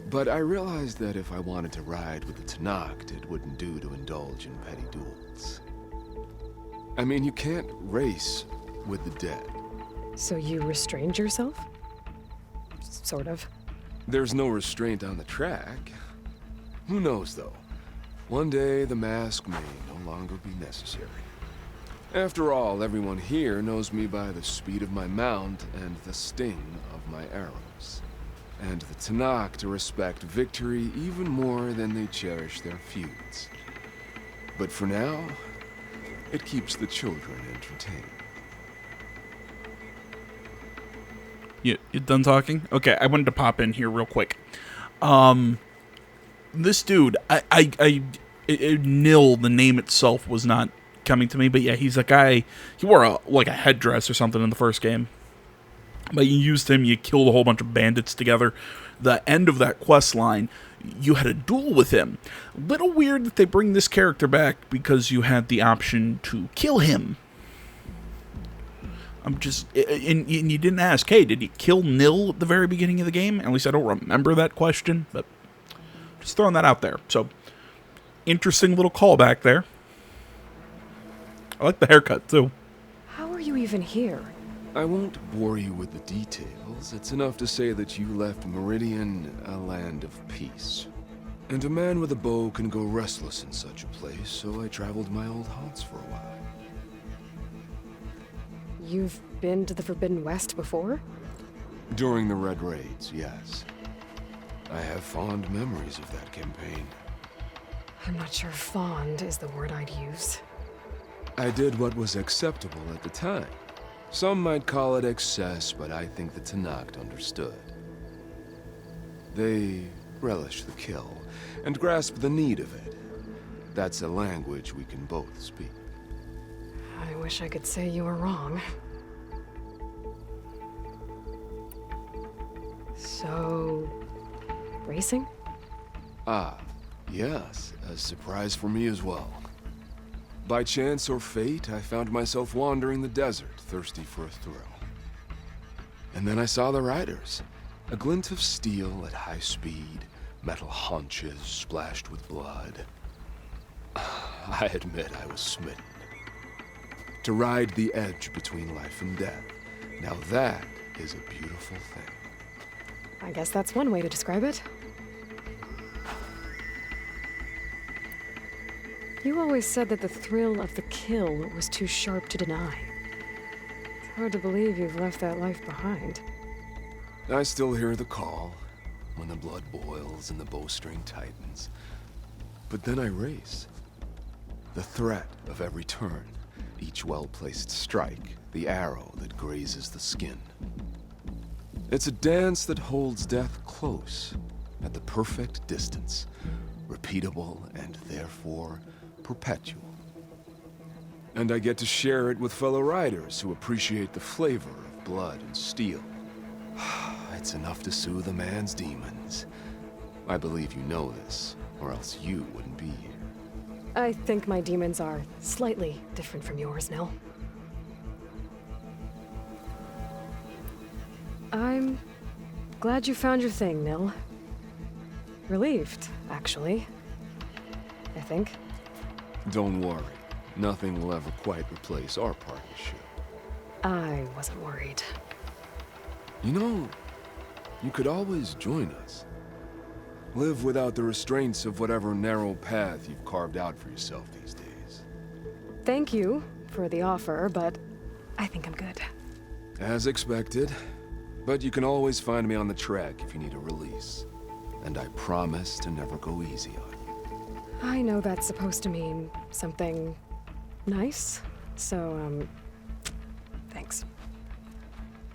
But I realized that if I wanted to ride with the Tenakth, it wouldn't do to indulge in petty duels. I mean, you can't race with the dead. So you restrained yourself? Sort of. There's no restraint on the track. Who knows, though? One day, the mask may no longer be necessary. After all, everyone here knows me by the speed of my mount and the sting of my arrows. And the Tenakth respect victory even more than they cherish their feuds. But for now, it keeps the children entertained. You done talking? Okay, I wanted to pop in here real quick. This dude, Nil, the name itself was not coming to me, but yeah, he's a guy, he wore a headdress or something in the first game. But you used him, you killed a whole bunch of bandits together. The end of that quest line, you had a duel with him. Little weird that they bring this character back because you had the option to kill him. I'm just... And you didn't ask, hey, did he kill Nil at the very beginning of the game? At least I don't remember that question, but just throwing that out there. So, interesting little callback there. I like the haircut, too. How are you even here? I won't bore you with the details. It's enough to say that you left Meridian a land of peace. And a man with a bow can go restless in such a place, so I traveled my old haunts for a while. You've been to the Forbidden West before? During the Red Raids, yes. I have fond memories of that campaign. I'm not sure fond is the word I'd use. I did what was acceptable at the time. Some might call it excess, but I think the Tenakth understood. They relish the kill, and grasp the need of it. That's a language we can both speak. I wish I could say you were wrong. So... racing? Ah, yes, a surprise for me as well. By chance or fate, I found myself wandering the desert, thirsty for a thrill. And then I saw the riders. A glint of steel at high speed, metal haunches splashed with blood. I admit I was smitten. To ride the edge between life and death. Now that is a beautiful thing. I guess that's one way to describe it. You always said that the thrill of the kill was too sharp to deny. It's hard to believe you've left that life behind. I still hear the call, when the blood boils and the bowstring tightens. But then I race. The threat of every turn, each well-placed strike, the arrow that grazes the skin. It's a dance that holds death close, at the perfect distance, repeatable and therefore perpetual. And I get to share it with fellow riders who appreciate the flavor of blood and steel. It's enough to soothe a man's demons. I believe you know this, or else you wouldn't be here. I think my demons are slightly different from yours, Nil. I'm glad you found your thing, Nil. Relieved, actually. I think. Don't worry. Nothing will ever quite replace our partnership. I wasn't worried. You know, you could always join us. Live without the restraints of whatever narrow path you've carved out for yourself these days. Thank you for the offer, but I think I'm good. As expected. But you can always find me on the track if you need a release. And I promise to never go easy on you. I know that's supposed to mean something nice, so, thanks.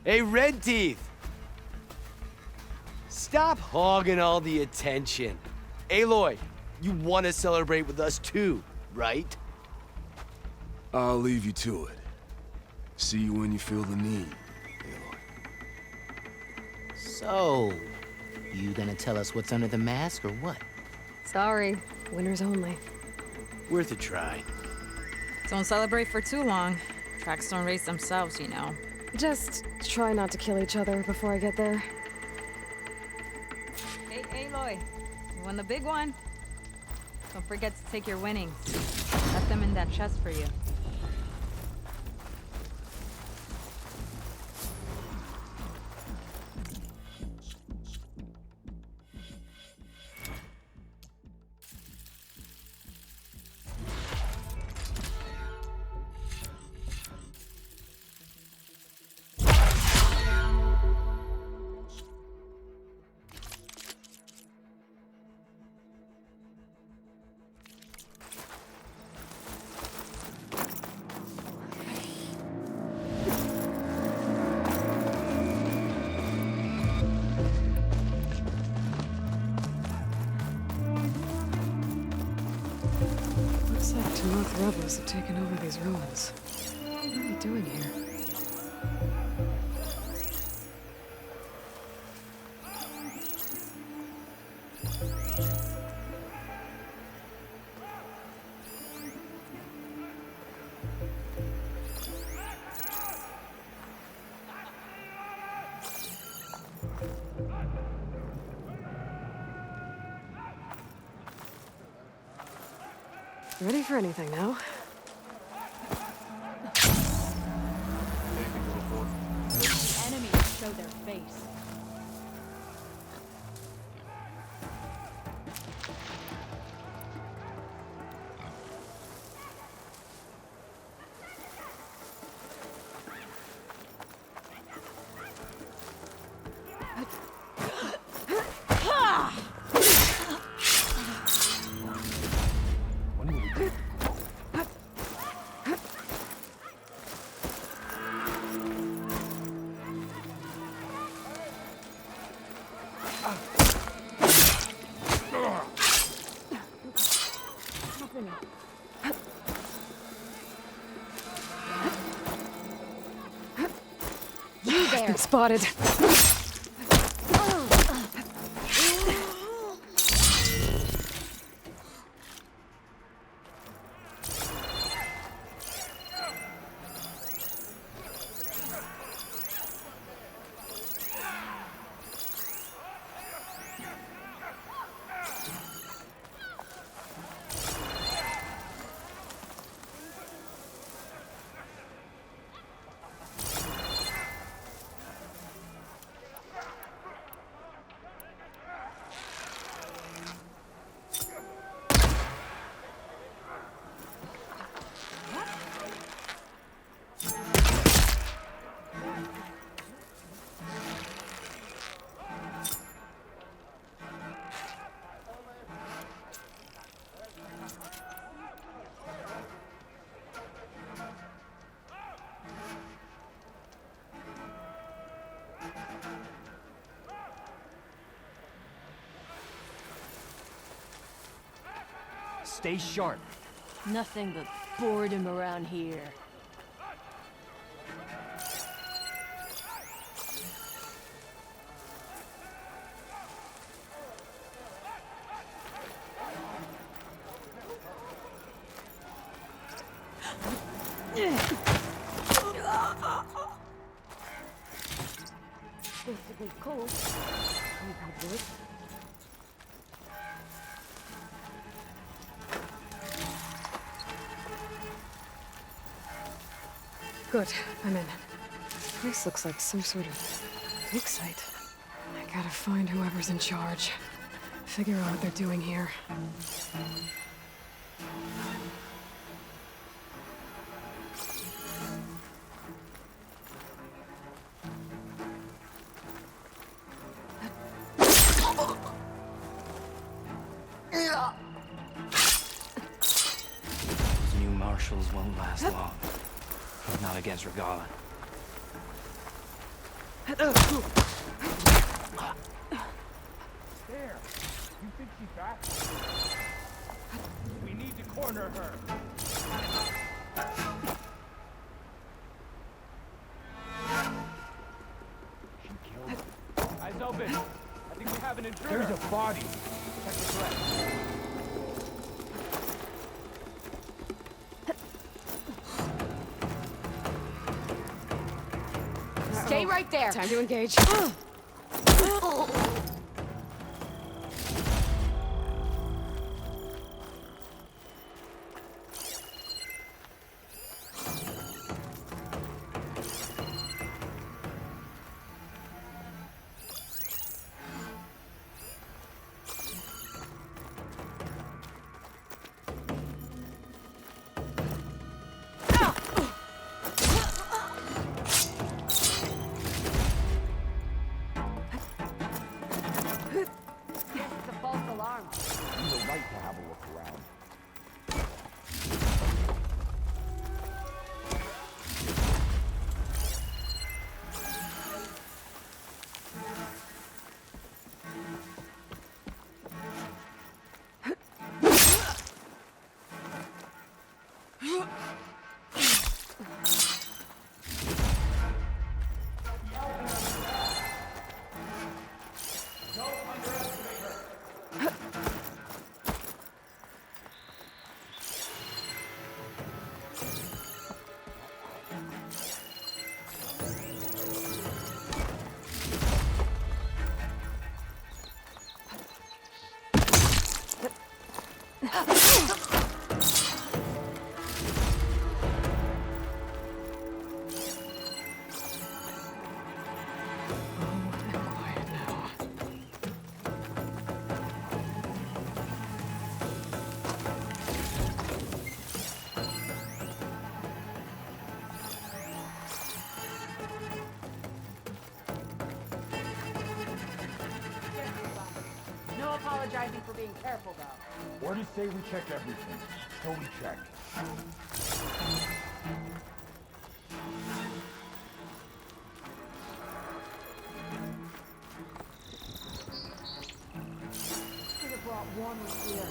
Hey, Red Teeth! Stop hogging all the attention. Aloy, you want to celebrate with us too, right? I'll leave you to it. See you when you feel the need, Aloy. So, you gonna tell us what's under the mask or what? Sorry, winners only. Worth a try. Don't celebrate for too long. Tracks don't race themselves, you know. Just try not to kill each other before I get there. Hey, Aloy. You won the big one? Don't forget to take your winnings. Left them in that chest for you. Looks like Tenakth rebels have taken over these ruins. What are they doing here? Ready for anything now? Enemies show their face. I've been spotted. Stay sharp. Nothing but boredom around here. Supposed to be cold. Good, I'm in. This looks like some sort of dig site. I gotta find whoever's in charge. Figure out what they're doing here. Those new marshals won't last long. Not against Regala. There! You think she's back? We need to corner her. She killed her. Eyes open. I think we have an intruder. There's a body. Check the threat. Stay right there. Time to engage. apologizing for being careful, though. Orders say we check everything, so we check. Should have brought warmers here.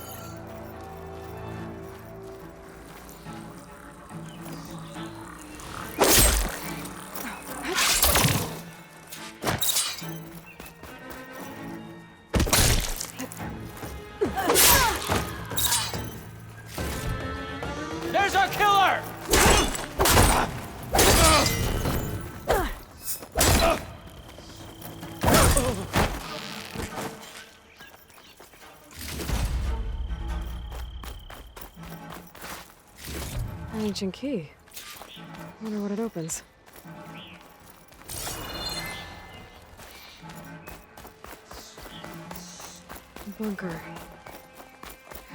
There's our killer! An ancient key. Wonder what it opens. Bunker.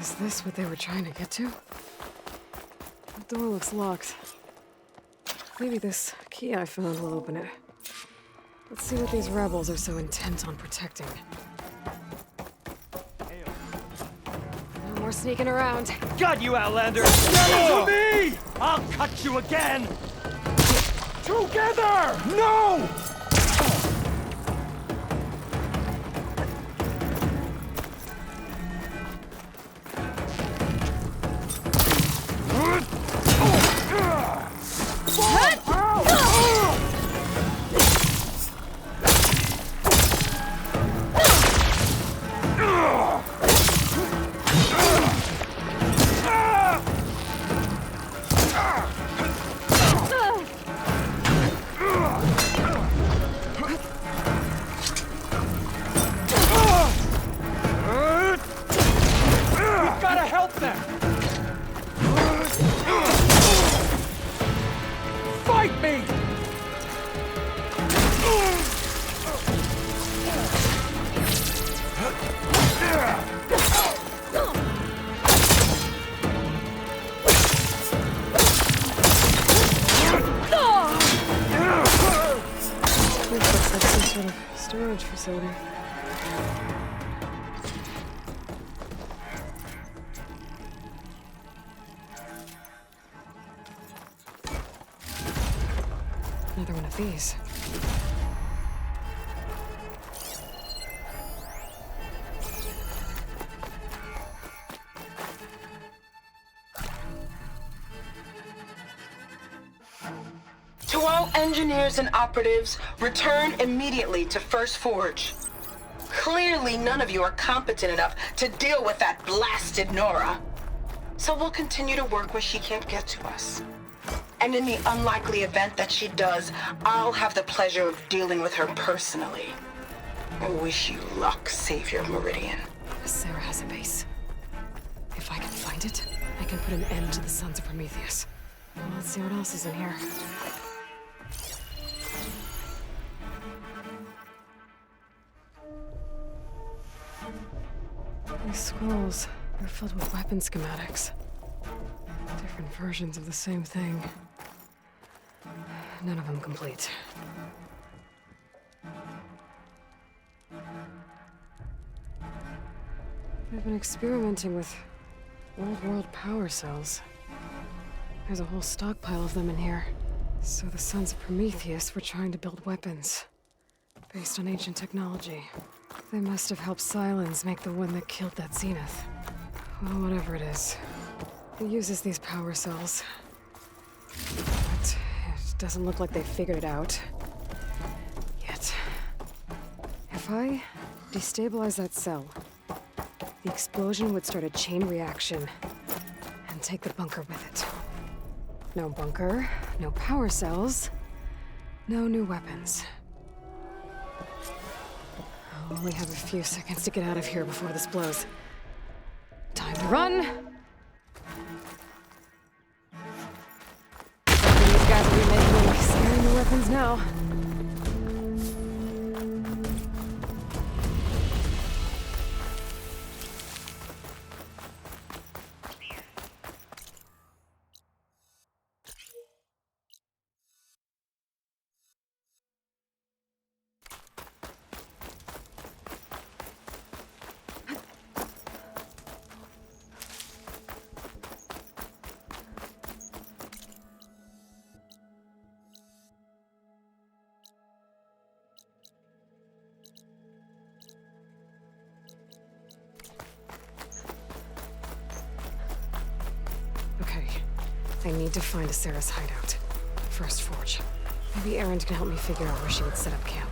Is this what they were trying to get to? The door looks locked. Maybe this key I found will open it. Let's see what these rebels are so intent on protecting. No more sneaking around. Got you, Outlander! Get to me! I'll cut you again! Together! No! We've gotta help them! Fight me! This looks like some sort of storage facility. Another one of these. To all engineers and operatives, return immediately to First Forge. Clearly none of you are competent enough to deal with that blasted Nora. So we'll continue to work where she can't get to us. And in the unlikely event that she does, I'll have the pleasure of dealing with her personally. I wish you luck, Savior of Meridian. Sarah has a base. If I can find it, I can put an end to the Sons of Prometheus. Well, let's see what else is in here. These scrolls, they're filled with weapon schematics. Different versions of the same thing. None of them complete. They've been experimenting with old world power cells. There's a whole stockpile of them in here. So the Sons of Prometheus were trying to build weapons based on ancient technology. They must have helped Sylens make the one that killed that Zenith. Well, whatever it is. It uses these power cells. But it doesn't look like they figured it out. Yet. If I destabilize that cell, the explosion would start a chain reaction and take the bunker with it. No bunker, no power cells, no new weapons. I'll only have a few seconds to get out of here before this blows. Time to run! These guys will be making me scary new weapons now. I need to find Asera's hideout. First Forge. Maybe Erend can help me figure out where she would set up camp.